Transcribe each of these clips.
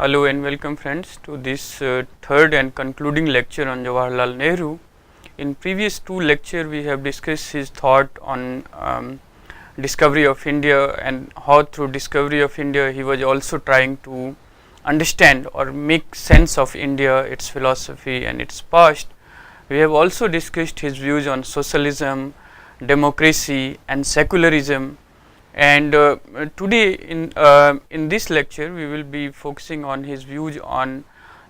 Hello and welcome friends to this third and concluding lecture on Jawaharlal Nehru. In previous two lectures we have discussed his thought on discovery of India and how through discovery of India he was also trying to understand or make sense of India, its philosophy and its past. We have also discussed his views on socialism, democracy and secularism. And today in this lecture we will be focusing on his views on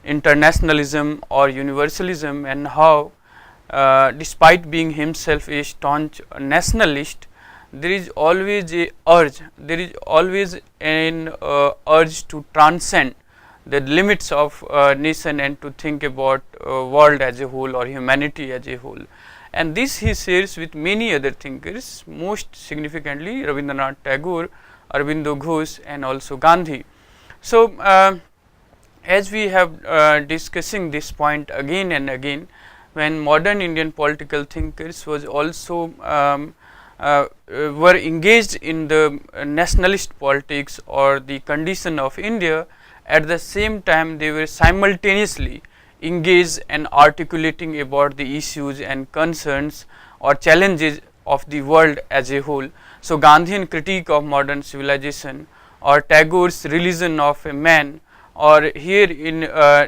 internationalism or universalism and how despite being himself a staunch nationalist, there is always an urge to transcend the limits of nation and to think about world as a whole or humanity as a whole. And this he shares with many other thinkers, most significantly Rabindranath Tagore, Aurobindo Ghosh and also Gandhi. So, as we have discussing this point again and again, when modern Indian political thinkers was also were engaged in the nationalist politics or the condition of India, at the same time they were simultaneously engaged and articulating about the issues and concerns or challenges of the world as a whole. So, Gandhian critique of modern civilization or Tagore's religion of a man, or here in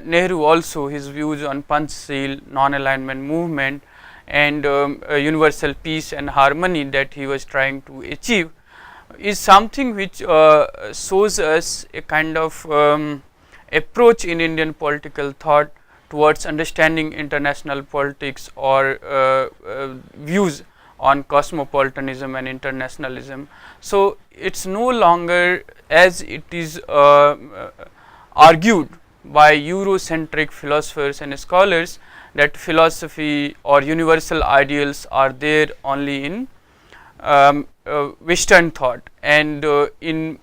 Nehru also his views on Panchsheel, non-alignment movement and universal peace and harmony that he was trying to achieve, is something which shows us a kind of approach in Indian political thought towards understanding international politics or views on cosmopolitanism and internationalism. So, it is no longer as it is argued by Eurocentric philosophers and scholars that philosophy or universal ideals are there only in Western thought, and in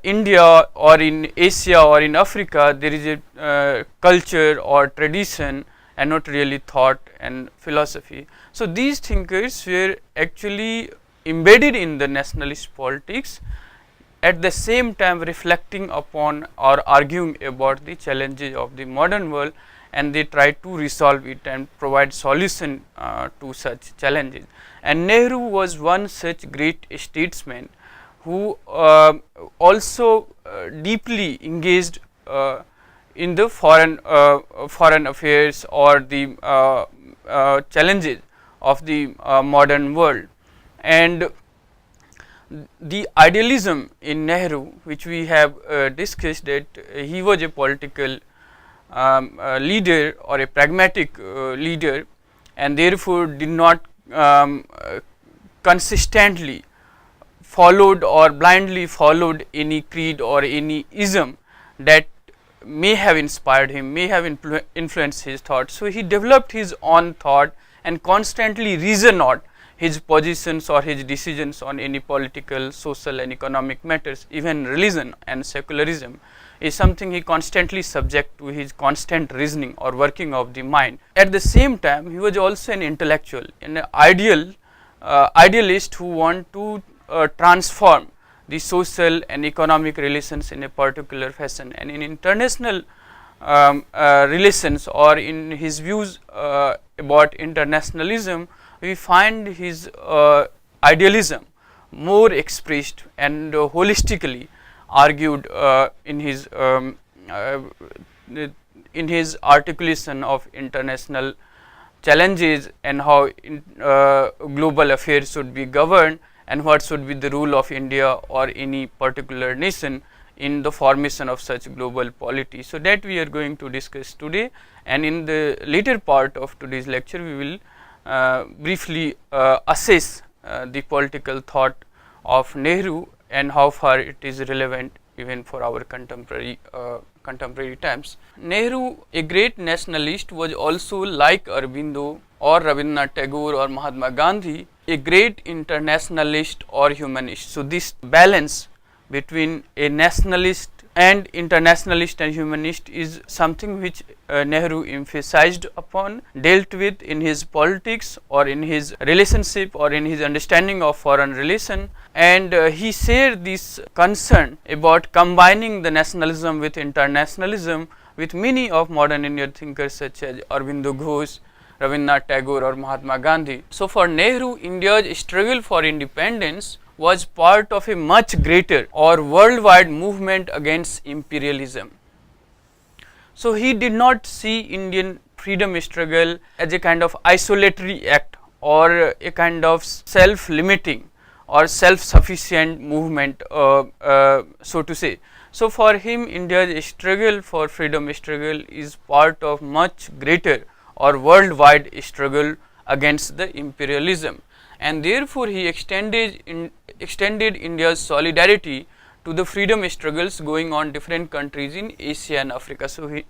India or in Asia or in Africa there is a culture or tradition and not really thought and philosophy. So, these thinkers were actually embedded in the nationalist politics, at the same time reflecting upon or arguing about the challenges of the modern world, and they try to resolve it and provide solution to such challenges. And Nehru was one such great statesman who also deeply engaged in the foreign affairs or the challenges of the modern world. And the idealism in Nehru, which we have discussed, that he was a political leader or a pragmatic leader, and therefore did not consistently followed or blindly followed any creed or any ism that may have inspired him, may have influenced his thought. So, he developed his own thought and constantly reasoned out his positions or his decisions on any political, social and economic matters. Even religion and secularism is something he constantly subject to his constant reasoning or working of the mind. At the same time, he was also an intellectual, an idealist who want to transform the social and economic relations in a particular fashion, and in international relations or in his views about internationalism, we find his idealism more expressed and holistically argued in his articulation of international challenges and how global affairs should be governed and what should be the role of India or any particular nation in the formation of such global polity. So, that we are going to discuss today, and in the later part of today's lecture we will briefly assess the political thought of Nehru and how far it is relevant even for our contemporary times. Nehru, a great nationalist, was also, like Aurobindo or Rabindranath Tagore or Mahatma Gandhi, a great internationalist or humanist. So, this balance between a nationalist and internationalist and humanist is something which Nehru emphasized upon, dealt with in his politics or in his relationship or in his understanding of foreign relation, and he shared this concern about combining the nationalism with internationalism with many of modern Indian thinkers such as Aurobindo Ghosh, Rabindranath Tagore or Mahatma Gandhi. So, for Nehru, India's struggle for independence was part of a much greater or worldwide movement against imperialism. So, he did not see Indian freedom struggle as a kind of isolatory act or a kind of self-limiting or self-sufficient movement, so to say. So, for him, India's struggle for freedom struggle is part of much greater or worldwide struggle against the imperialism, and therefore he extended India's solidarity to the freedom struggles going on different countries in Asia and Africa. So,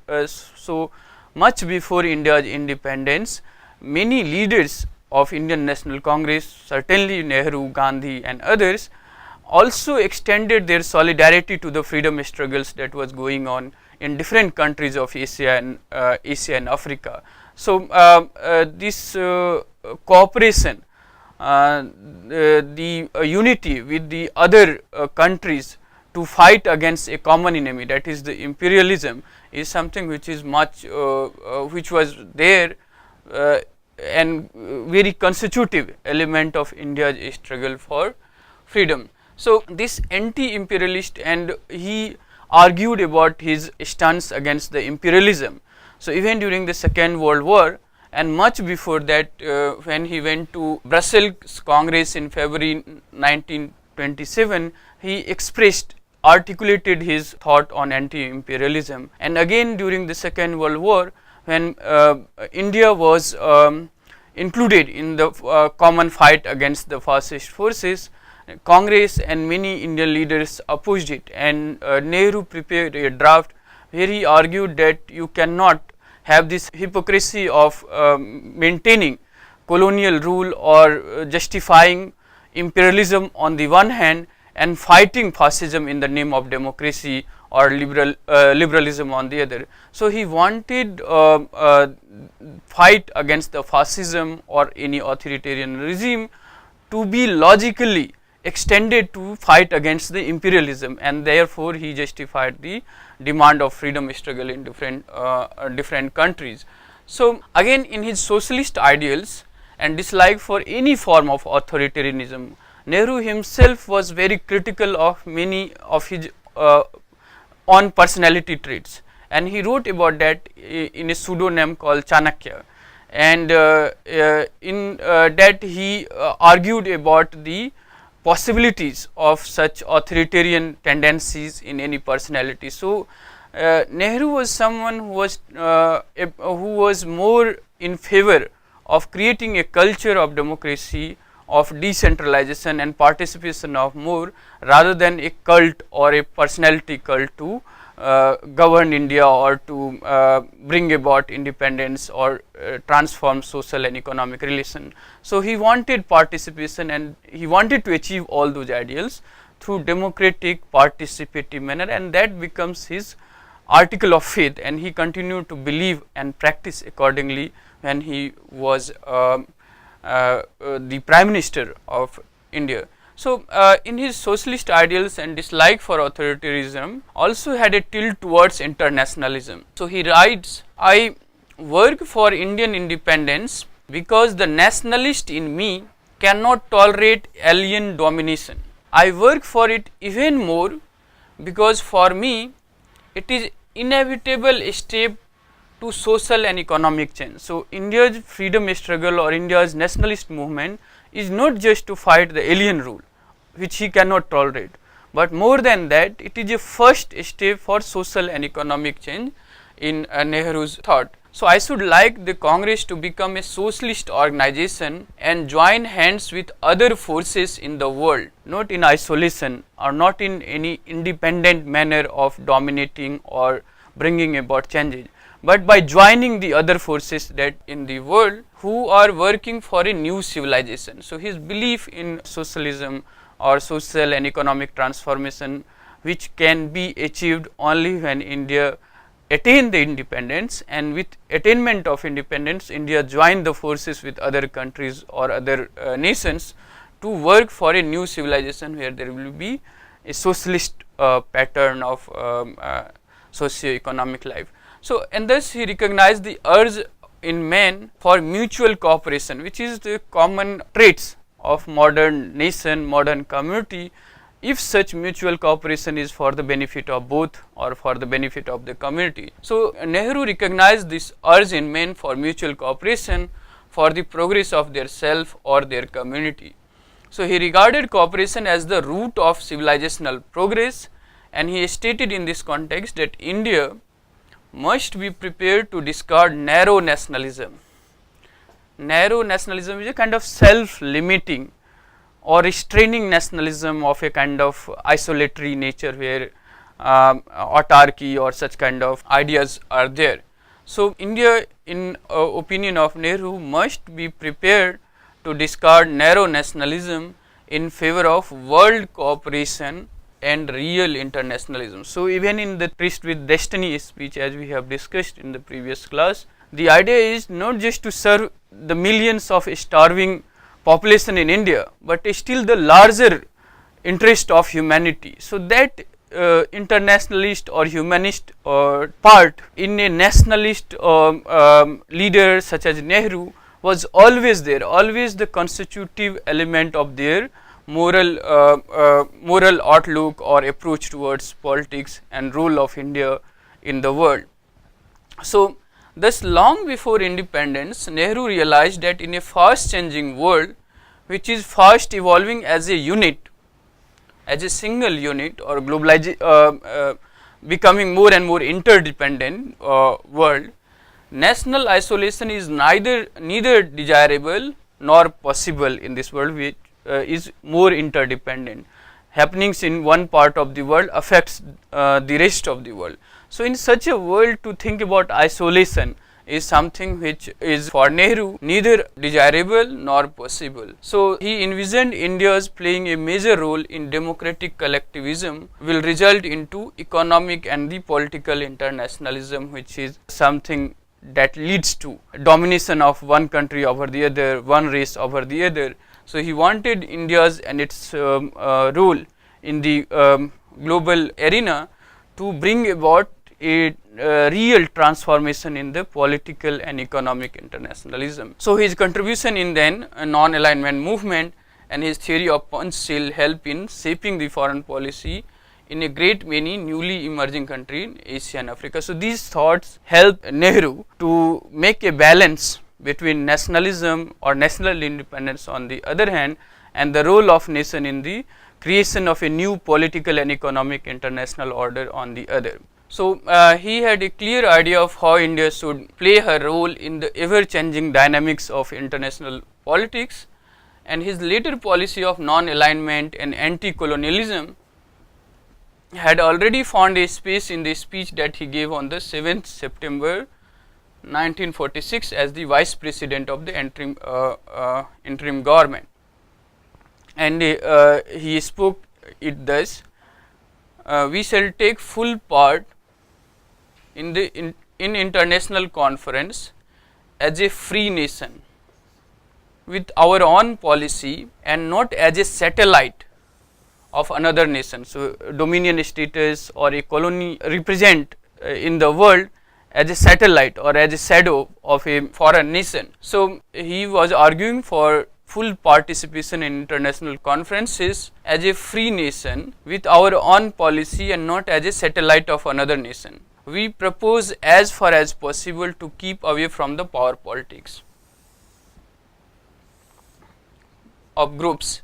so much before India's independence, many leaders of Indian National Congress, certainly Nehru, Gandhi and others, also extended their solidarity to the freedom struggles that was going on in different countries of Asia and Africa. So, this cooperation, the unity with the other countries to fight against a common enemy, that is the imperialism, is something which is much which was there and very constitutive element of India's struggle for freedom. So, this anti-imperialist, and he argued about his stance against the imperialism. So, even during the Second World War and much before that, when he went to Brussels Congress in February 1927, he articulated his thought on anti-imperialism. And again during the Second World War, when India was included in the common fight against the fascist forces, Congress and many Indian leaders opposed it, and Nehru prepared a draft where he argued that you cannot have this hypocrisy of maintaining colonial rule or justifying imperialism on the one hand and fighting fascism in the name of democracy or liberalism on the other. So, he wanted fight against the fascism or any authoritarian regime to be logically extended to fight against the imperialism, and therefore he justified the demand of freedom struggle in different countries. So, again in his socialist ideals and dislike for any form of authoritarianism, Nehru himself was very critical of many of his own personality traits, and he wrote about that in a pseudonym called Chanakya, and in that he argued about the possibilities of such authoritarian tendencies in any personality. So, Nehru was someone who was more in favor of creating a culture of democracy, of decentralization and participation of more, rather than a cult or a personality cult to govern India or to bring about independence or transform social and economic relation. So, he wanted participation and he wanted to achieve all those ideals through democratic participative manner, and that becomes his article of faith, and he continued to believe and practice accordingly when he was the Prime Minister of India. So, in his socialist ideals and dislike for authoritarianism also had a tilt towards internationalism. So, he writes, I work for Indian independence because the nationalist in me cannot tolerate alien domination. I work for it even more because for me it is inevitable step to social and economic change. So, India's freedom struggle or India's nationalist movement is not just to fight the alien rule, which he cannot tolerate, but more than that, it is a first step for social and economic change in Nehru's thought. So, I should like the Congress to become a socialist organization and join hands with other forces in the world, not in isolation or not in any independent manner of dominating or bringing about changes, but by joining the other forces that in the world who are working for a new civilization. So, his belief in socialism or social and economic transformation, which can be achieved only when India attain the independence, and with attainment of independence, India join the forces with other countries or other nations to work for a new civilization where there will be a socialist pattern of socio-economic life. So, and thus he recognized the urge in men for mutual cooperation, which is the common traits of modern nation, modern community, if such mutual cooperation is for the benefit of both or for the benefit of the community. So, Nehru recognized this urge in men for mutual cooperation for the progress of their self or their community. So, he regarded cooperation as the root of civilizational progress, and he stated in this context that India must be prepared to discard narrow nationalism. Narrow nationalism is a kind of self-limiting or restraining nationalism of a kind of isolatory nature where autarky or such kind of ideas are there. So, India in opinion of Nehru must be prepared to discard narrow nationalism in favor of world cooperation and real internationalism. So, even in the Tryst with Destiny speech, as we have discussed in the previous class, the idea is not just to serve the millions of starving population in India, but still the larger interest of humanity. So, that internationalist or humanist part in a nationalist leader such as Nehru was always there, always the constitutive element of their moral outlook or approach towards politics and role of India in the world. So, thus long before independence, Nehru realized that in a fast changing world, which is fast evolving as a unit, as a single unit, or becoming more and more interdependent world, national isolation is neither desirable nor possible in this world, which is more interdependent. Happenings in one part of the world affects the rest of the world. So, in such a world, to think about isolation is something which is for Nehru neither desirable nor possible. So, he envisioned India's playing a major role in democratic collectivism will result into economic and the political internationalism, which is something that leads to domination of one country over the other, one race over the other. So, he wanted India's and its role in the global arena to bring about a real transformation in the political and economic internationalism. So, his contribution in then a non-alignment movement and his theory of Panchsheel help in shaping the foreign policy in a great many newly emerging countries in Asia and Africa. So, these thoughts help Nehru to make a balance between nationalism or national independence on the other hand and the role of nation in the creation of a new political and economic international order on the other. So, he had a clear idea of how India should play her role in the ever changing dynamics of international politics, and his later policy of non-alignment and anti-colonialism had already found a space in the speech that he gave on the 7th September 1946 as the Vice President of the interim government, and he spoke it thus: we shall take full part in international conference as a free nation with our own policy and not as a satellite of another nation. So, dominion status or a colony represent in the world as a satellite or as a shadow of a foreign nation. So, he was arguing for full participation in international conferences as a free nation with our own policy and not as a satellite of another nation. We propose as far as possible to keep away from the power politics of groups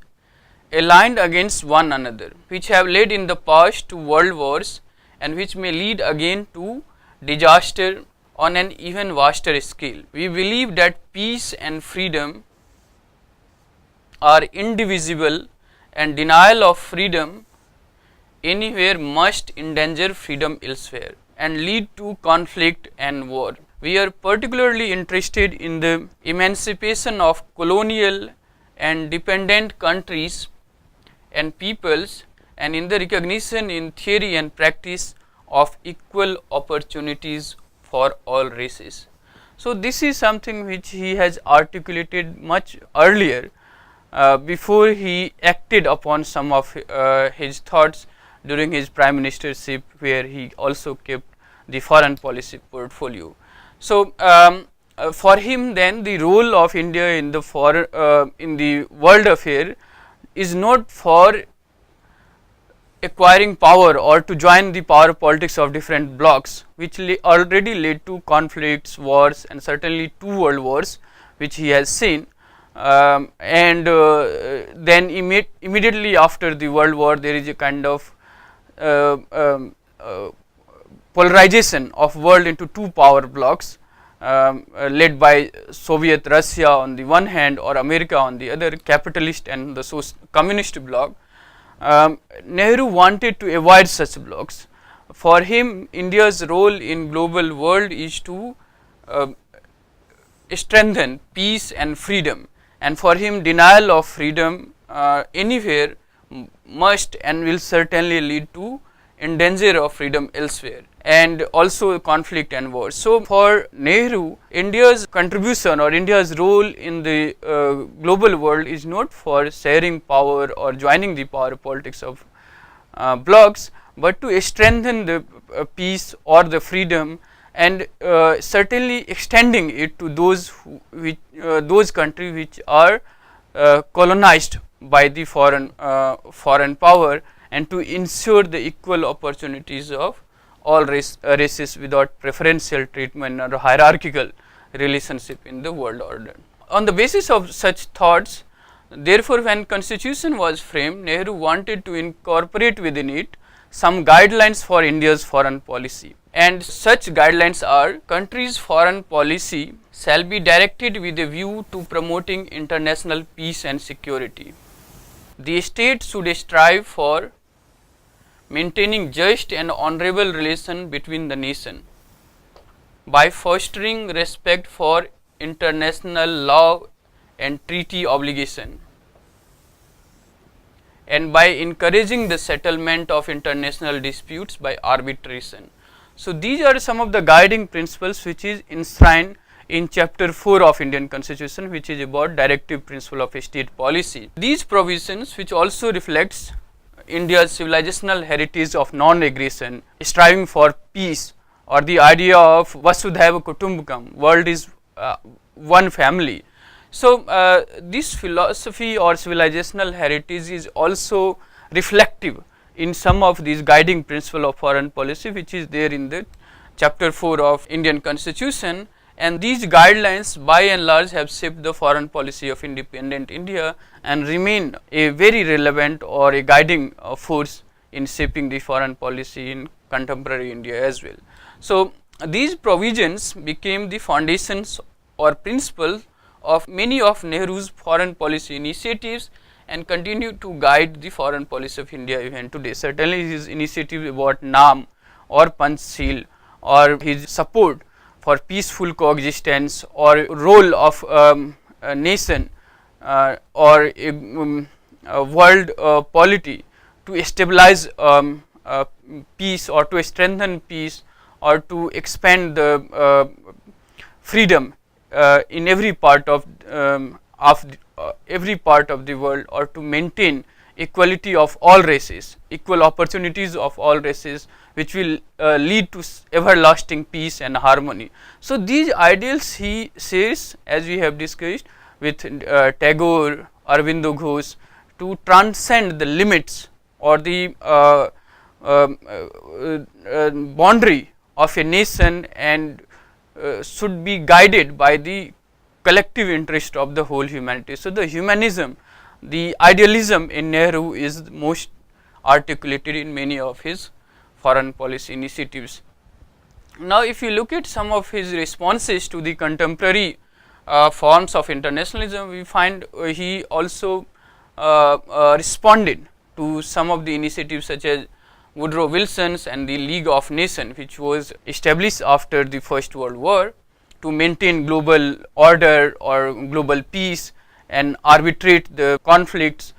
aligned against one another, which have led in the past to world wars and which may lead again to disaster on an even vaster scale. We believe that peace and freedom are indivisible, and denial of freedom anywhere must endanger freedom elsewhere and lead to conflict and war. We are particularly interested in the emancipation of colonial and dependent countries and peoples, and in the recognition in theory and practice of equal opportunities for all races. So, this is something which he has articulated much earlier, before he acted upon some of his thoughts during his prime ministership, where he also kept the foreign policy portfolio. So, for him then the role of India in the in the world affair is not for acquiring power or to join the power politics of different blocs, which already led to conflicts, wars, and certainly 2 world wars, which he has seen. And then immediately after the world war, there is a kind of polarization of world into 2 power blocs, led by Soviet Russia on the one hand, or America on the other, capitalist and the communist bloc. Nehru wanted to avoid such blocs. For him, India's role in global world is to strengthen peace and freedom, and for him denial of freedom anywhere must and will certainly lead to endanger of freedom elsewhere, and also conflict and war. So, for Nehru, India's contribution or India's role in the global world is not for sharing power or joining the power politics of blocs, but to strengthen the peace or the freedom, and certainly extending it to those countries which are colonized by the foreign power, and to ensure the equal opportunities of all races without preferential treatment or hierarchical relationship in the world order. On the basis of such thoughts, therefore, when constitution was framed, Nehru wanted to incorporate within it some guidelines for India's foreign policy, and such guidelines are: country's foreign policy shall be directed with a view to promoting international peace and security. The state should strive for maintaining just and honorable relation between the nation by fostering respect for international law and treaty obligation, and by encouraging the settlement of international disputes by arbitration. So, these are some of the guiding principles which is enshrined in chapter 4 of Indian Constitution, which is about directive principle of state policy. These provisions, which also reflects India's civilizational heritage of non-aggression, striving for peace, or the idea of Vasudhaiva Kutumbakam, world is one family. So, this philosophy or civilizational heritage is also reflective in some of these guiding principles of foreign policy, which is there in the chapter 4 of Indian Constitution, and these guidelines by and large have shaped the foreign policy of independent India and remain a very relevant or a guiding force in shaping the foreign policy in contemporary India as well. So, these provisions became the foundations or principles of many of Nehru's foreign policy initiatives and continue to guide the foreign policy of India even today. Certainly, his initiative about NAM or Panchsheel, or his support for peaceful coexistence, or role of a nation or a world polity to stabilize peace, or to strengthen peace, or to expand the freedom in every part of every part of the world, or to maintain equality of all races, equal opportunities of all races, which will lead to everlasting peace and harmony. So, these ideals he says, as we have discussed with Tagore, Aurobindo Ghosh, to transcend the limits or the boundary of a nation, and should be guided by the collective interest of the whole humanity. So, the humanism, the idealism in Nehru is most articulated in many of his foreign policy initiatives. Now, if you look at some of his responses to the contemporary forms of internationalism, we find he also responded to some of the initiatives such as Woodrow Wilson's and the League of Nations, which was established after the First World War to maintain global order or global peace and arbitrate the conflicts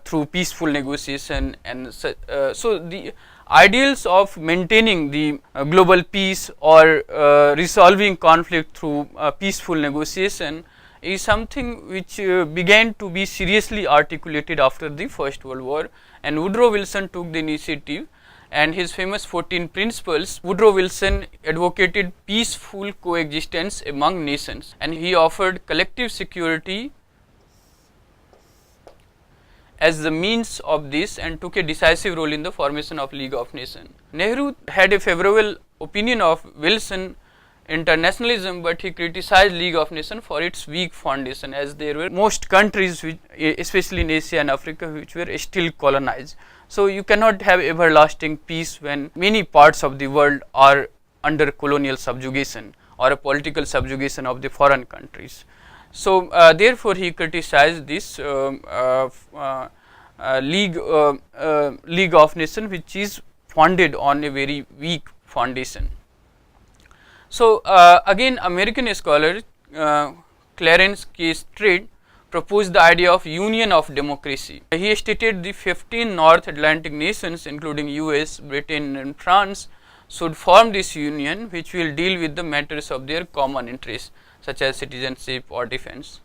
through peaceful negotiation. And so, the ideals of maintaining the global peace or resolving conflict through peaceful negotiation is something which began to be seriously articulated after the First World War, and Woodrow Wilson took the initiative, and his famous 14 principles. Woodrow Wilson advocated peaceful coexistence among nations, and he offered collective security as the means of this and took a decisive role in the formation of League of Nations. Nehru had a favorable opinion of Wilson internationalism, but he criticized League of Nations for its weak foundation, as there were most countries, which, especially in Asia and Africa, which were still colonized. So you cannot have everlasting peace when many parts of the world are under colonial subjugation or a political subjugation of the foreign countries. So therefore he criticized this League of Nations, which is founded on a very weak foundation. So again, American scholar Clarence K. Strait proposed the idea of union of democracy. He stated the 15 North Atlantic nations, including US, Britain and France, should form this union, which will deal with the matters of their common interest, such as citizenship or defense.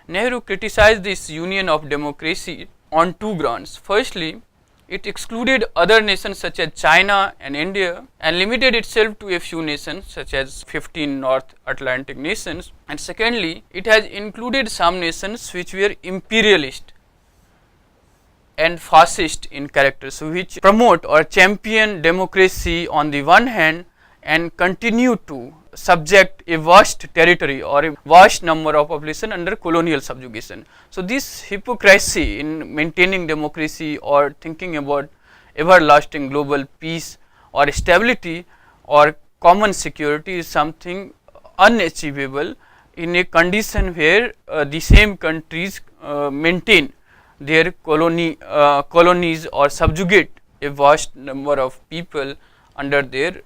Nehru criticized this union of democracy on two grounds. Firstly, it excluded other nations such as China and India and limited itself to a few nations such as 15 North Atlantic nations. And secondly, it has included some nations which were imperialist and fascist in character, so which promote or champion democracy on the one hand and continue to subject a vast territory or a vast number of population under colonial subjugation. So this hypocrisy in maintaining democracy or thinking about everlasting global peace or stability or common security is something unachievable in a condition where the same countries maintain their colonies or subjugate a vast number of people under their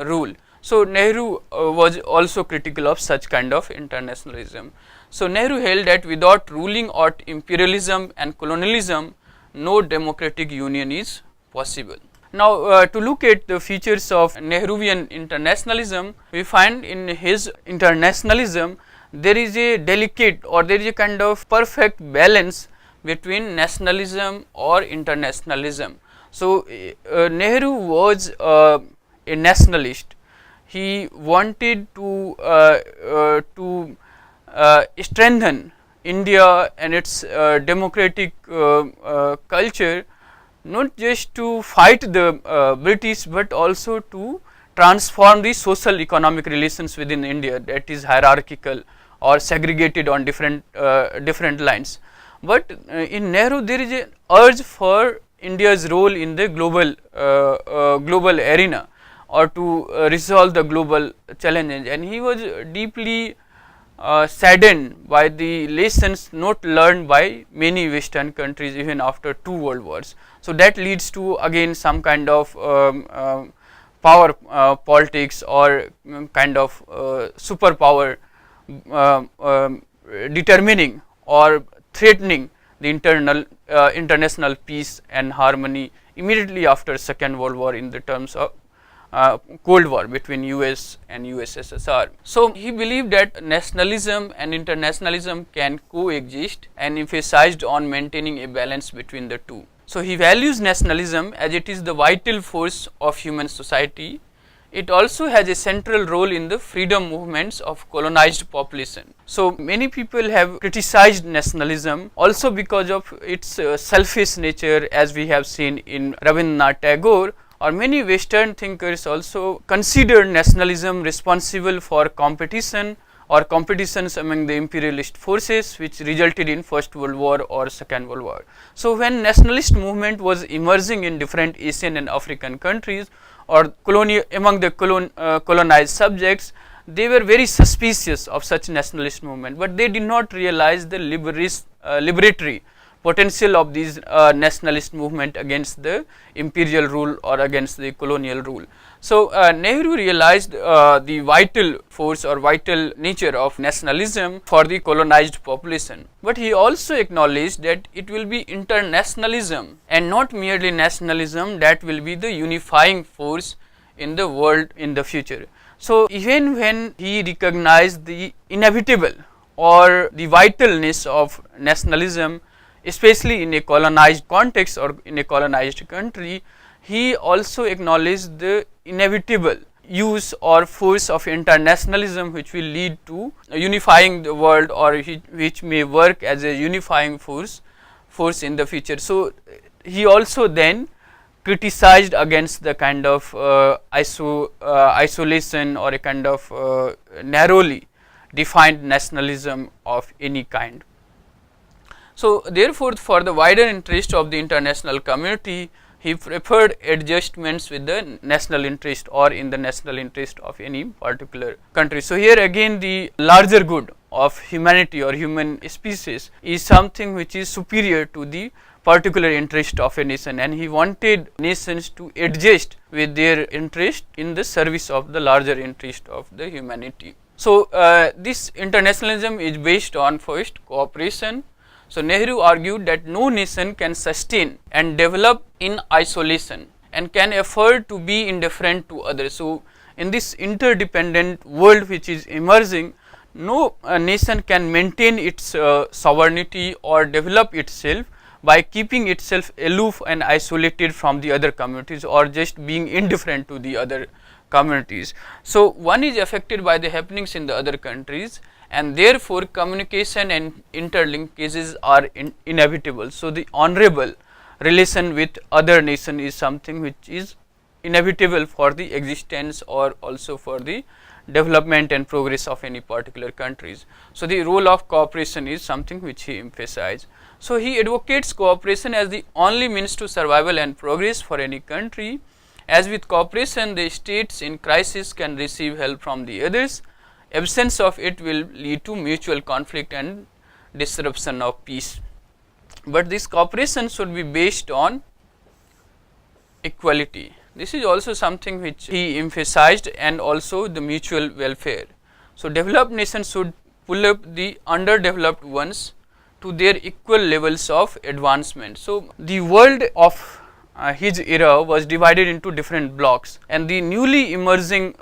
rule. So Nehru was also critical of such kind of internationalism. So Nehru held that without ruling out imperialism and colonialism, no democratic union is possible. Now to look at the features of Nehruvian internationalism, we find in his internationalism there is a delicate or there is a kind of perfect balance between nationalism or internationalism. So Nehru was a nationalist. He wanted to strengthen India and its democratic culture, not just to fight the British, but also to transform the social economic relations within India that is hierarchical or segregated on different lines. But in Nehru there is an urge for India's role in the global arena, or to resolve the global challenges, and he was deeply saddened by the lessons not learned by many Western countries even after 2 world wars. So that leads to again some kind of power politics or kind of superpower determining or threatening the international peace and harmony immediately after Second World War in the terms of Cold War between US and USSR. So he believed that nationalism and internationalism can coexist and emphasized on maintaining a balance between the two. So he values nationalism as it is the vital force of human society. It also has a central role in the freedom movements of colonized population. So many people have criticized nationalism also because of its selfish nature, as we have seen in Rabindranath Tagore, or many Western thinkers also consider nationalism responsible for competition or competitions among the imperialist forces, which resulted in First World War or Second World War. So when nationalist movement was emerging in different Asian and African countries or among the colonized subjects, they were very suspicious of such nationalist movement, but they did not realize the liberatory potential of these nationalist movement against the imperial rule or against the colonial rule. So Nehru realized the vital force or vital nature of nationalism for the colonized population, but he also acknowledged that it will be internationalism and not merely nationalism that will be the unifying force in the world in the future. So even when he recognized the inevitable or the vitalness of nationalism, especially in a colonized context or in a colonized country, he also acknowledged the inevitable use or force of internationalism, which will lead to unifying the world, or which may work as a unifying force in the future. So he also then criticized against the kind of isolation or a kind of narrowly defined nationalism of any kind. So therefore, for the wider interest of the international community, he preferred adjustments with the national interest or in the national interest of any particular country. So here again the larger good of humanity or human species is something which is superior to the particular interest of a nation, and he wanted nations to adjust with their interest in the service of the larger interest of the humanity. So this internationalism is based on first cooperation. So Nehru argued that no nation can sustain and develop in isolation and can afford to be indifferent to others. So in this interdependent world which is emerging, no nation can maintain its sovereignty or develop itself by keeping itself aloof and isolated from the other communities, or just being indifferent to the other communities. So one is affected by the happenings in the other countries, and therefore communication and interlinkages are inevitable. So the honorable relation with other nation is something which is inevitable for the existence or also for the development and progress of any particular countries. So the role of cooperation is something which he emphasized. So he advocates cooperation as the only means to survival and progress for any country. As with cooperation, the states in crisis can receive help from the others. Absence of it will lead to mutual conflict and disruption of peace. But this cooperation should be based on equality. This is also something which he emphasized, and also the mutual welfare. So developed nations should pull up the underdeveloped ones to their equal levels of advancement. So the world of his era was divided into different blocks, and the newly emerging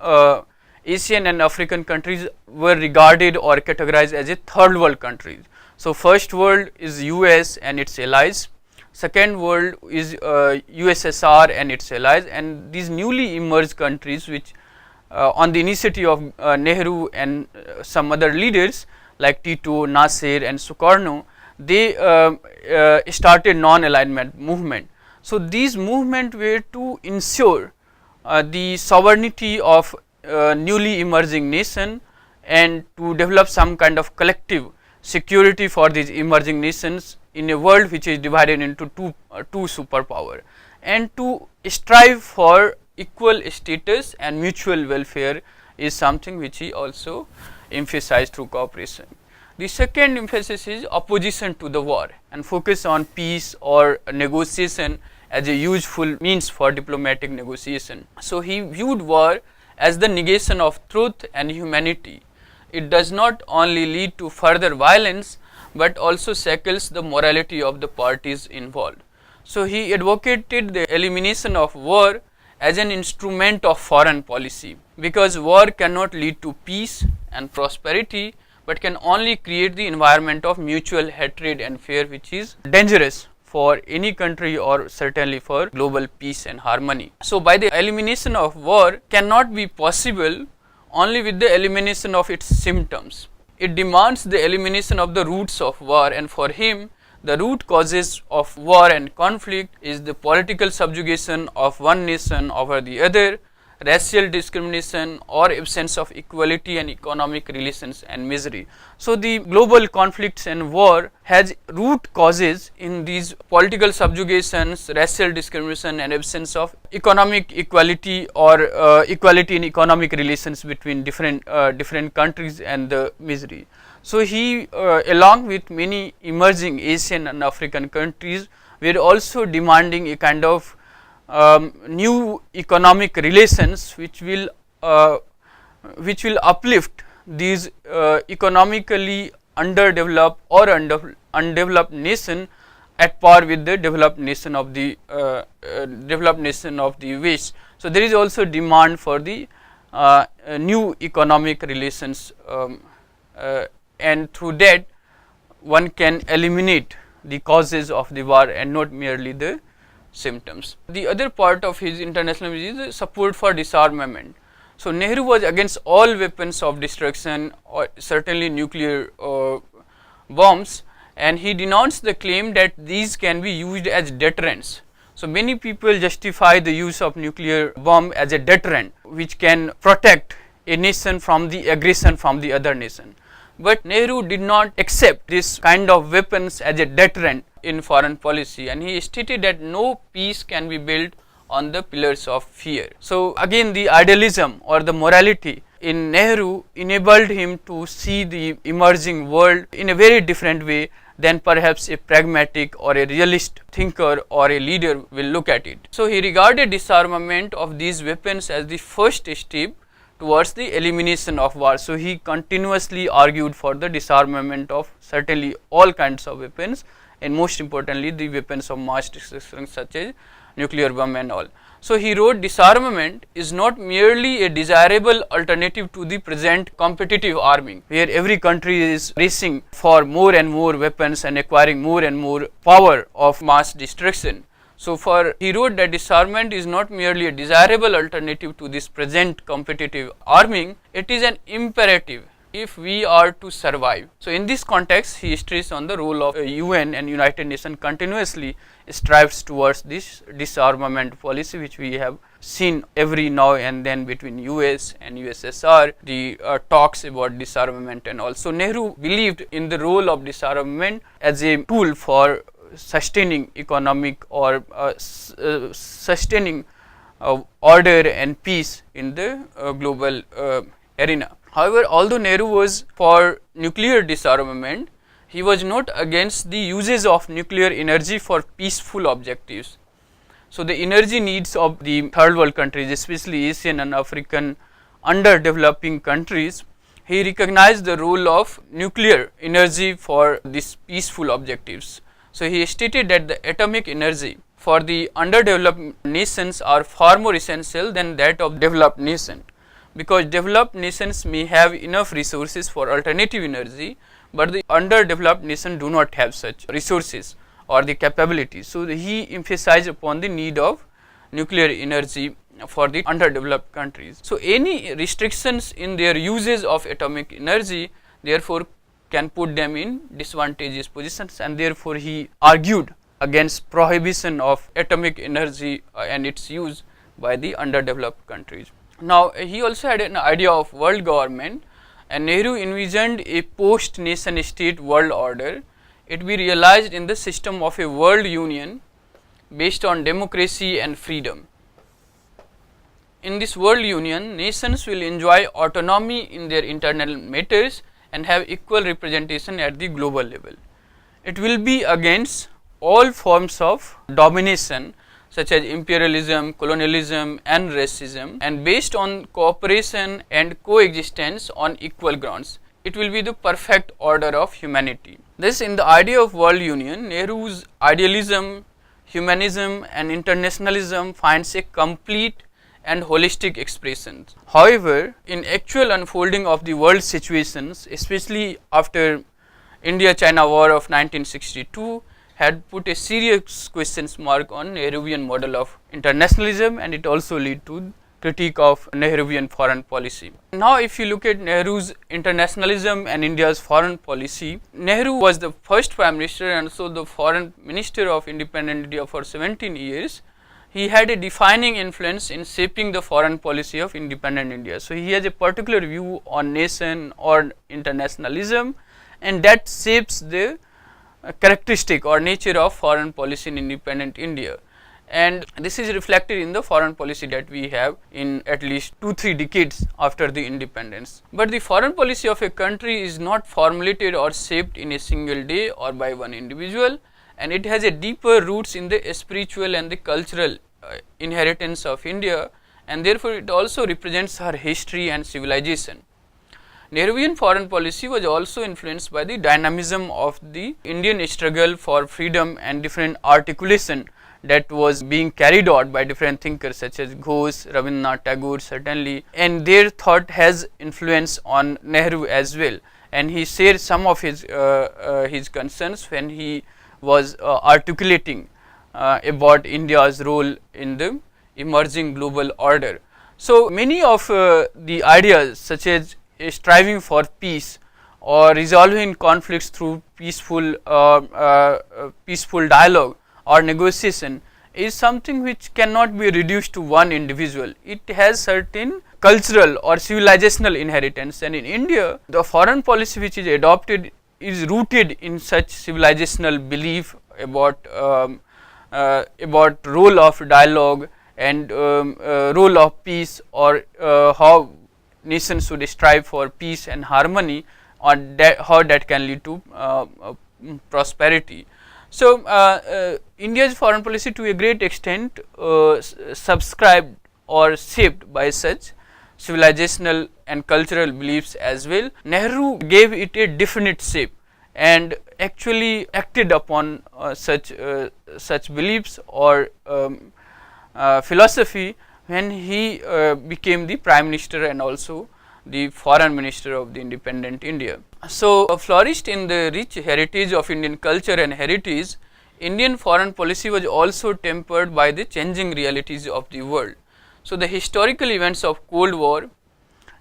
Asian and African countries were regarded or categorized as a third world countries. So first world is US and its allies, second world is USSR and its allies, and these newly emerged countries, which on the initiative of Nehru and some other leaders like Tito, Nasser and Sukarno, they started non-alignment movement. So these movements were to ensure the sovereignty of newly emerging nation, and to develop some kind of collective security for these emerging nations in a world which is divided into two superpower, and to strive for equal status and mutual welfare is something which he also emphasized through cooperation. The second emphasis is opposition to the war and focus on peace or negotiation as a useful means for diplomatic negotiation. So he viewed war as the negation of truth and humanity. It does not only lead to further violence, but also shackles the morality of the parties involved. So he advocated the elimination of war as an instrument of foreign policy, because war cannot lead to peace and prosperity, but can only create the environment of mutual hatred and fear, which is dangerous for any country or certainly for global peace and harmony. So by the elimination of war cannot be possible only with the elimination of its symptoms. It demands the elimination of the roots of war, and for him the root causes of war and conflict is the political subjugation of one nation over the other, racial discrimination or absence of equality, and economic relations and misery. So the global conflicts and war has root causes in these political subjugations, racial discrimination and absence of economic equality or equality in economic relations between different countries and the misery. So he along with many emerging Asian and African countries were also demanding a kind of new economic relations which will uplift these economically underdeveloped or undeveloped nation at par with the developed nation of the West. So there is also demand for the new economic relations and through that one can eliminate the causes of the war and not merely the symptoms. The other part of his internationalism is support for disarmament. So Nehru was against all weapons of destruction, or certainly nuclear bombs, and he denounced the claim that these can be used as deterrents. So many people justify the use of nuclear bomb as a deterrent which can protect a nation from the aggression from the other nation. But Nehru did not accept this kind of weapons as a deterrent in foreign policy, and he stated that no peace can be built on the pillars of fear. So again, the idealism or the morality in Nehru enabled him to see the emerging world in a very different way than perhaps a pragmatic or a realist thinker or a leader will look at it. So he regarded disarmament of these weapons as the first step towards the elimination of war. So he continuously argued for the disarmament of certainly all kinds of weapons, and most importantly the weapons of mass destruction such as nuclear bomb and all. So he wrote, disarmament is not merely a desirable alternative to the present competitive arming, where every country is racing for more and more weapons and acquiring more and more power of mass destruction. So he wrote that disarmament is not merely a desirable alternative to this present competitive arming, it is an imperative if we are to survive. So in this context, he stressed on the role of UN and United Nations continuously strives towards this disarmament policy, which we have seen every now and then between US and USSR, the talks about disarmament and all. So Nehru believed in the role of disarmament as a tool for sustaining economic or sustaining order and peace in the global arena. However, although Nehru was for nuclear disarmament, he was not against the uses of nuclear energy for peaceful objectives. So the energy needs of the third world countries, especially Asian and African underdeveloping countries, he recognized the role of nuclear energy for these peaceful objectives. So he stated that the atomic energy for the underdeveloped nations are far more essential than that of developed nation, because developed nations may have enough resources for alternative energy, but the underdeveloped nation do not have such resources or the capabilities. So he emphasized upon the need of nuclear energy for the underdeveloped countries. So any restrictions in their uses of atomic energy therefore can put them in disadvantageous positions, and therefore he argued against prohibition of atomic energy and its use by the underdeveloped countries. Now he also had an idea of world government, and Nehru envisioned a post nation state world order. It be realized in the system of a world union based on democracy and freedom. In this world union, nations will enjoy autonomy in their internal matters and have equal representation at the global level. It will be against all forms of domination such as imperialism, colonialism and racism, and based on cooperation and coexistence on equal grounds. It will be the perfect order of humanity. This, in the idea of world union, Nehru's idealism, humanism and internationalism finds a complete and holistic expression. However, in actual unfolding of the world situations, especially after India-China War of 1962, had put a serious questions mark on Nehruvian model of internationalism, and it also led to critique of Nehruvian foreign policy. Now if you look at Nehru's internationalism and India's foreign policy, Nehru was the first Prime Minister and also the Foreign Minister of independent India for 17 years. He had a defining influence in shaping the foreign policy of independent India. So he has a particular view on nation or internationalism, and that shapes the characteristic or nature of foreign policy in independent India, and this is reflected in the foreign policy that we have in at least 2-3 decades after the independence. But the foreign policy of a country is not formulated or shaped in a single day or by one individual, and it has a deeper roots in the spiritual and the cultural inheritance of India, and therefore it also represents her history and civilization. Nehruvian foreign policy was also influenced by the dynamism of the Indian struggle for freedom and different articulation that was being carried out by different thinkers such as Ghosh, Rabindranath Tagore certainly, and their thought has influence on Nehru as well. and he shared some of his concerns when he was articulating about India's role in the emerging global order. So many of the ideas such as striving for peace or resolving conflicts through peaceful dialogue or negotiation is something which cannot be reduced to one individual. It has certain cultural or civilizational inheritance, and in India the foreign policy which is adopted is rooted in such civilizational belief about role of dialogue and role of peace, or how nations should strive for peace and harmony, or how that can lead to prosperity. So India's foreign policy to a great extent subscribed or shaped by such civilizational and cultural beliefs as well. Nehru gave it a definite shape and actually acted upon such beliefs or philosophy when he became the Prime Minister and also the Foreign Minister of the independent India. So flourished in the rich heritage of Indian culture and heritage, Indian foreign policy was also tempered by the changing realities of the world. So the historical events of Cold War,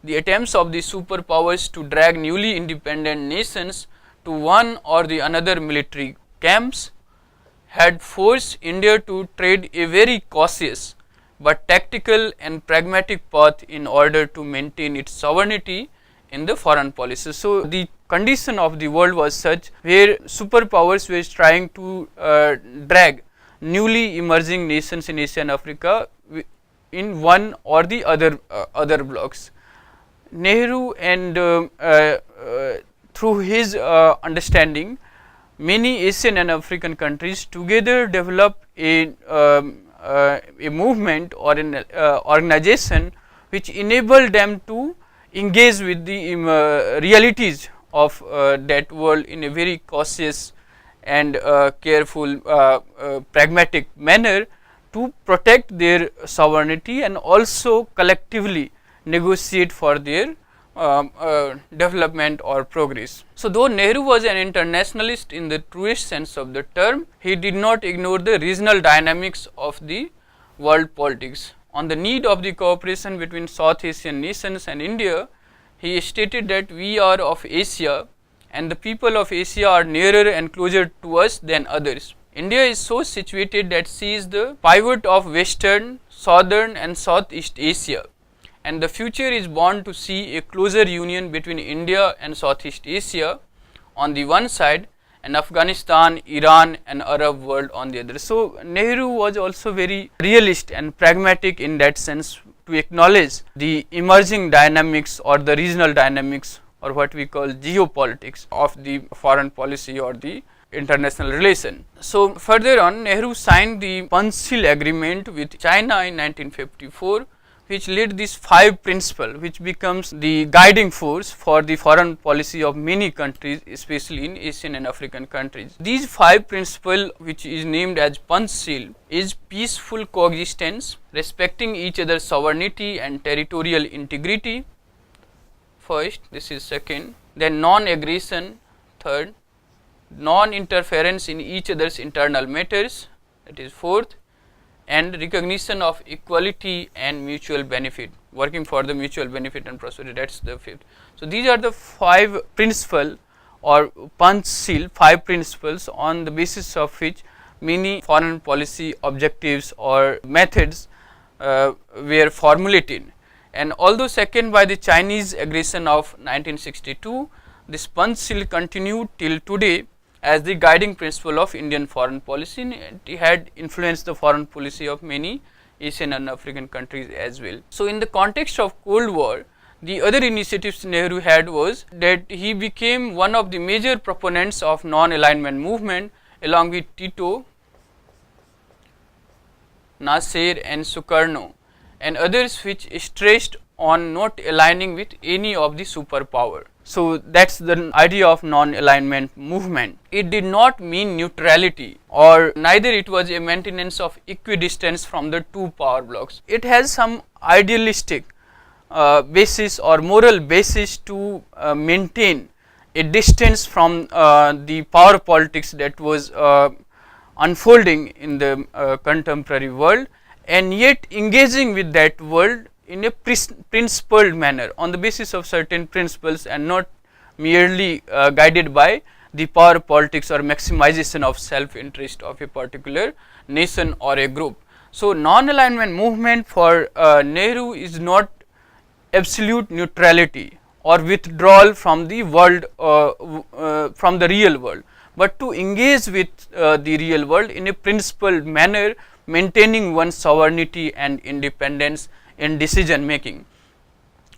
the attempts of the superpowers to drag newly independent nations to one or the another military camps, had forced India to tread a very cautious but tactical and pragmatic path in order to maintain its sovereignty in the foreign policy. So the condition of the world was such where superpowers were trying to drag newly emerging nations in Asia and Africa in one or the other blocks. Nehru and through his understanding, many Asian and African countries together developed a movement or an organization which enabled them to engage with the realities of that world in a very cautious and careful, pragmatic manner to protect their sovereignty and also collectively negotiate for their development or progress. So though Nehru was an internationalist in the truest sense of the term, he did not ignore the regional dynamics of the world politics. On the need of the cooperation between South Asian nations and India, he stated that we are of Asia and the people of Asia are nearer and closer to us than others. India is so situated that she is the pivot of Western, Southern and Southeast Asia, and the future is bound to see a closer union between India and Southeast Asia on the one side and Afghanistan, Iran and Arab world on the other. So Nehru was also very realist and pragmatic in that sense to acknowledge the emerging dynamics or the regional dynamics or what we call geopolitics of the foreign policy or the international relation. So further on, Nehru signed the Panchsheel agreement with China in 1954, which laid these 5 principles which becomes the guiding force for the foreign policy of many countries, especially in Asian and African countries. These 5 principles, which is named as Panchsheel, is peaceful coexistence, respecting each other's sovereignty and territorial integrity, first, this is second, then non-aggression, third, non-interference in each other's internal matters, that is fourth, and recognition of equality and mutual benefit, working for the mutual benefit and prosperity, that is the fifth. So these are the 5 principles or Panchsheel, 5 principles on the basis of which many foreign policy objectives or methods were formulated. And although second by the Chinese aggression of 1962, this Panchsheel continued till today as the guiding principle of Indian foreign policy, and it had influenced the foreign policy of many Asian and African countries as well. So in the context of Cold War, the other initiatives Nehru had was that he became one of the major proponents of non-alignment movement along with Tito, Nasser and Sukarno and others, which stressed on not aligning with any of the superpower. So that's the idea of non-alignment movement. It did not mean neutrality, or neither it was a maintenance of equidistance from the 2 power blocks. It has some idealistic basis or moral basis to maintain a distance from the power politics that was unfolding in the contemporary world, and yet engaging with that world in a principled manner on the basis of certain principles, and not merely guided by the power politics or maximization of self interest of a particular nation or a group. So, non-alignment movement for Nehru is not absolute neutrality or withdrawal from the world, from the real world, but to engage with the real world in a principled manner, maintaining one's sovereignty and independence in decision making.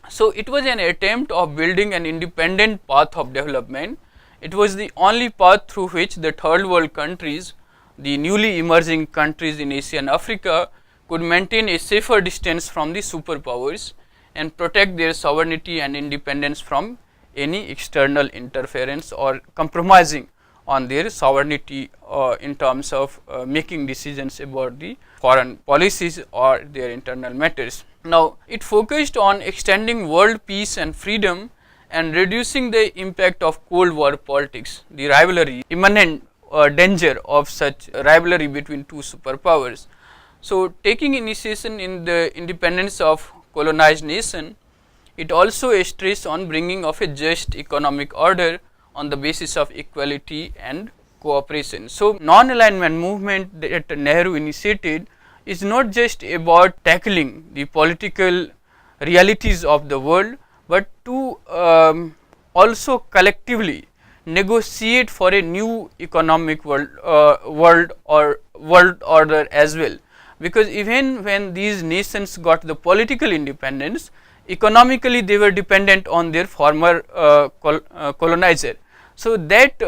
So, it was an attempt of building an independent path of development. It was the only path through which the third world countries, the newly emerging countries in Asia and Africa, could maintain a safer distance from the superpowers and protect their sovereignty and independence from any external interference or compromising on their sovereignty in terms of making decisions about the foreign policies or their internal matters. Now, it focused on extending world peace and freedom and reducing the impact of Cold War politics, the rivalry, imminent danger of such rivalry between two superpowers. So, taking initiation in the independence of colonized nation, it also stressed on bringing of a just economic order on the basis of equality and cooperation. So, non-alignment movement that Nehru initiated is not just about tackling the political realities of the world, but to also collectively negotiate for a new economic world order as well. Because even when these nations got the political independence, economically they were dependent on their former colonizer. So, that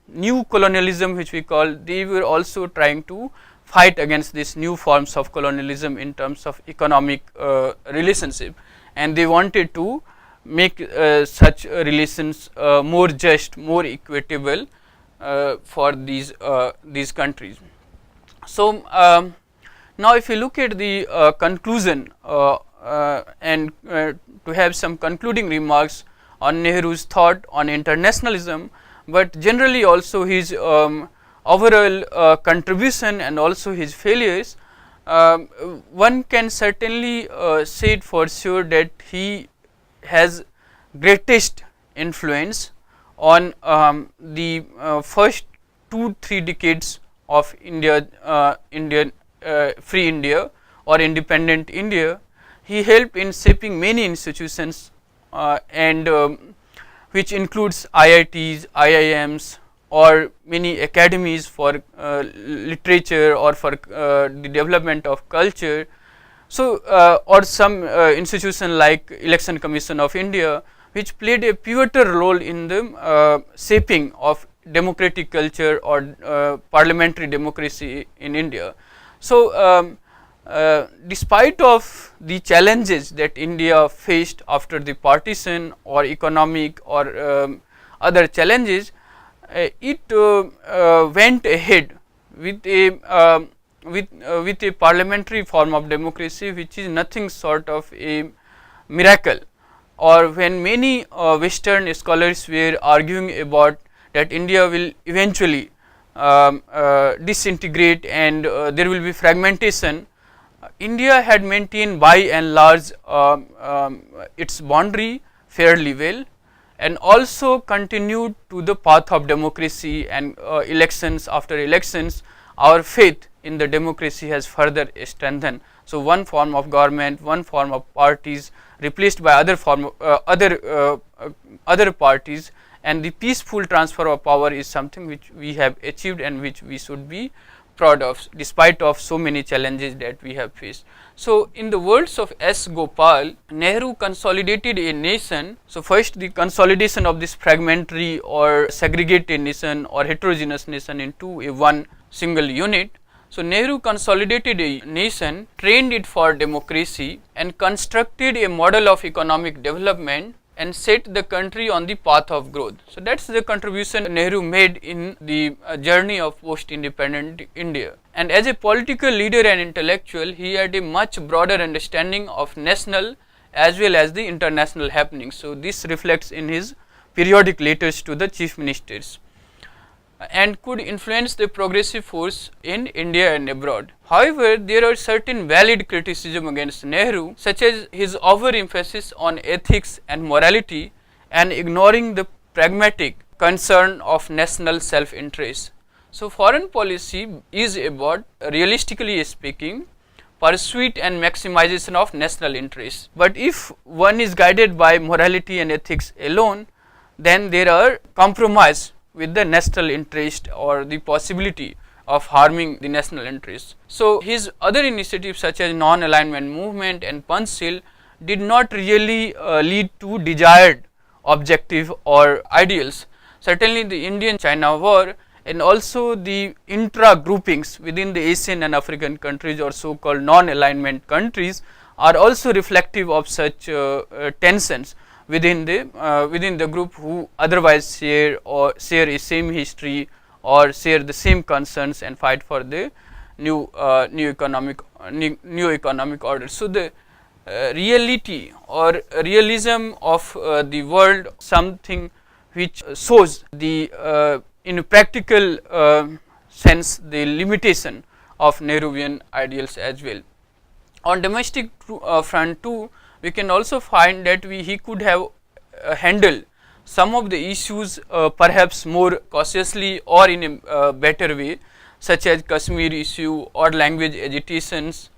new colonialism which we call, they were also trying to fight against these new forms of colonialism in terms of economic relationship, and they wanted to make such relations more just, more equitable for these countries. So, now if you look at the conclusion and to have some concluding remarks on Nehru's thought on internationalism, but generally also his overall contribution and also his failures, one can certainly say it for sure that he has greatest influence on the first 2-3 decades of free India or independent India. He helped in shaping many institutions and which includes IITs, IIMs, or many academies for literature or for the development of culture. So, or some institution like Election Commission of India, which played a pivotal role in the shaping of democratic culture or parliamentary democracy in India. So, despite of the challenges that India faced after the partition or economic or other challenges, it went ahead with a parliamentary form of democracy, which is nothing short of a miracle. Or when many Western scholars were arguing about that India will eventually disintegrate and there will be fragmentation, India had maintained by and large its boundary fairly well, and also continued to the path of democracy and elections after elections. Our faith in the democracy has further strengthened. So, one form of government, one form of parties replaced by other parties, and the peaceful transfer of power is something which we have achieved and which we should be proud of, despite of so many challenges that we have faced. So, in the words of S. Gopal, Nehru consolidated a nation. So, first the consolidation of this fragmentary or segregated nation or heterogeneous nation into a one single unit. So, Nehru consolidated a nation, trained it for democracy, and constructed a model of economic development and set the country on the path of growth. So, that is the contribution Nehru made in the journey of post-independent India. And as a political leader and intellectual, he had a much broader understanding of national as well as the international happenings. So, this reflects in his periodic letters to the chief ministers, and could influence the progressive force in India and abroad. However, there are certain valid criticism against Nehru, such as his overemphasis on ethics and morality and ignoring the pragmatic concern of national self-interest. So, foreign policy is about, realistically speaking, pursuit and maximization of national interests. But if one is guided by morality and ethics alone, then there are compromise with the national interest or the possibility of harming the national interest. So, his other initiatives such as non-alignment movement and Panchsheel did not really lead to desired objective or ideals. Certainly, the Indian-China war and also the intra-groupings within the Asian and African countries or so-called non-alignment countries are also reflective of such tensions within the group who otherwise share a same history or share the same concerns and fight for the new economic order. So, the reality or realism of the world, something which shows the in a practical sense the limitation of Nehruvian ideals as well. On domestic front too, we can also find that he could have handled some of the issues perhaps more cautiously or in a better way, such as Kashmir issue or language agitations,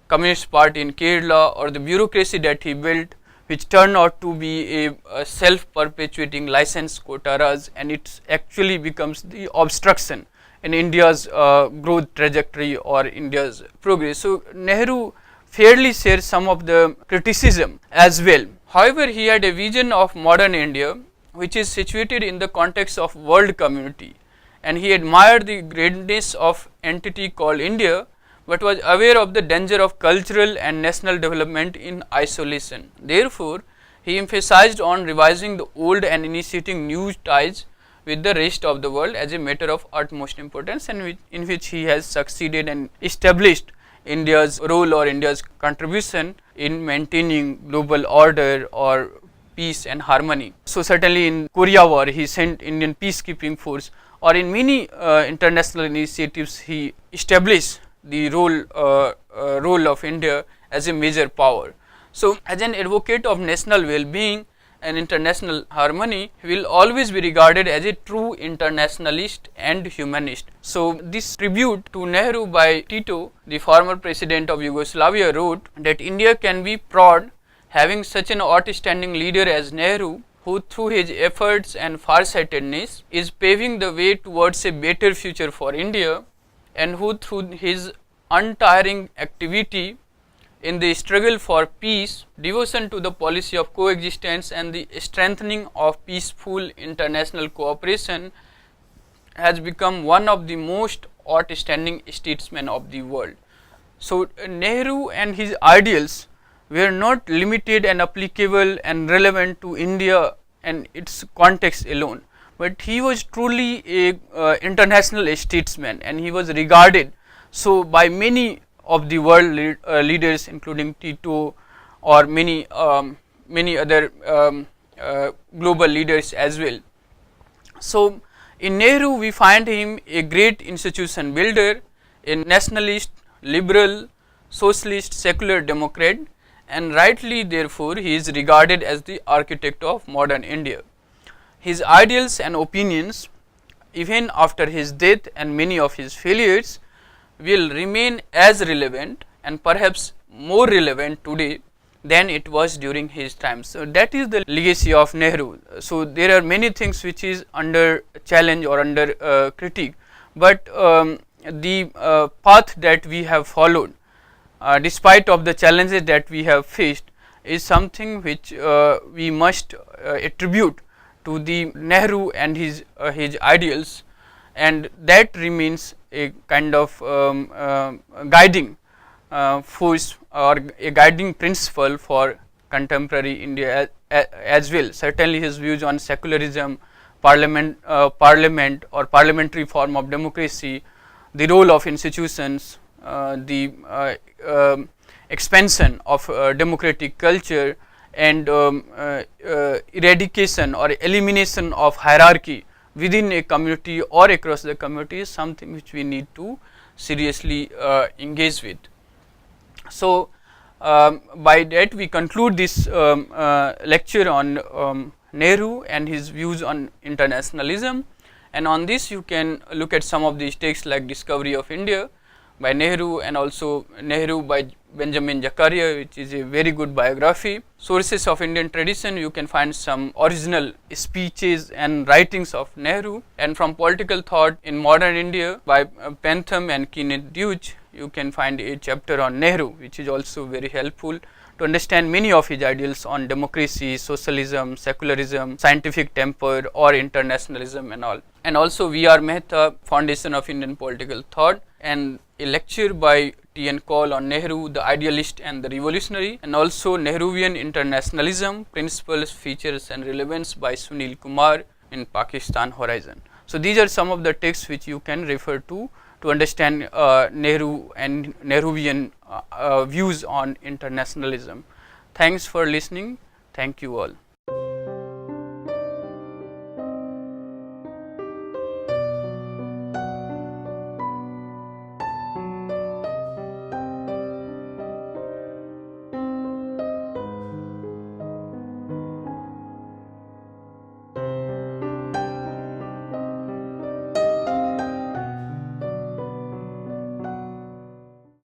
Communist Party in Kerala, or the bureaucracy that he built, which turned out to be a self-perpetuating license quotas, and it actually becomes the obstruction in India's growth trajectory or India's progress. So, Nehru fairly shares some of the criticism as well. However, he had a vision of modern India which is situated in the context of world community, and he admired the greatness of entity called India, but was aware of the danger of cultural and national development in isolation. Therefore, he emphasized on revising the old and initiating new ties with the rest of the world as a matter of utmost importance, and in which he has succeeded and established India's role or India's contribution in maintaining global order or peace and harmony. So, certainly in Korea war he sent Indian peacekeeping force, or in many international initiatives he established the role of India as a major power. So, as an advocate of national well-being and international harmony, he will always be regarded as a true internationalist and humanist. So, this tribute to Nehru by Tito, the former president of Yugoslavia, wrote that India can be proud having such an outstanding leader as Nehru, who through his efforts and farsightedness is paving the way towards a better future for India, and who through his untiring activity in the struggle for peace, devotion to the policy of coexistence and the strengthening of peaceful international cooperation has become one of the most outstanding statesmen of the world. So, Nehru and his ideals were not limited and applicable and relevant to India and its context alone, but he was truly a international statesman, and he was regarded so by many of the world leaders, including Tito or many other global leaders as well. So, in Nehru we find him a great institution builder, a nationalist, liberal, socialist, secular democrat, and rightly therefore he is regarded as the architect of modern India. His ideals and opinions, even after his death and many of his failures, will remain as relevant and perhaps more relevant today than it was during his time. So, that is the legacy of Nehru. So, there are many things which is under challenge or under critique, but the path that we have followed despite of the challenges that we have faced is something which we must attribute to the Nehru and his ideals, and that remains a kind of guiding force or a guiding principle for contemporary India as well. Certainly his views on secularism, parliament or parliamentary form of democracy, the role of institutions, the expansion of democratic culture, and eradication or elimination of hierarchy within a community or across the community is something which we need to seriously engage with. So, by that we conclude this lecture on Nehru and his views on internationalism, and on this you can look at some of these texts like Discovery of India by Nehru, and also Nehru by Benjamin Zakaria, which is a very good biography. Sources of Indian tradition, you can find some original speeches and writings of Nehru, and from political thought in modern India by Bentham and Kenneth Deutsch, you can find a chapter on Nehru, which is also very helpful to understand many of his ideals on democracy, socialism, secularism, scientific temper or internationalism and all. And also V.R. Mehta, Foundation of Indian Political Thought, and a lecture by T.N. Cole on Nehru, the Idealist and the Revolutionary, and also Nehruvian Internationalism, Principles, Features and Relevance by Sunil Kumar in Pakistan Horizon. So, these are some of the texts which you can refer to understand Nehru and Nehruvian views on internationalism. Thanks for listening. Thank you all.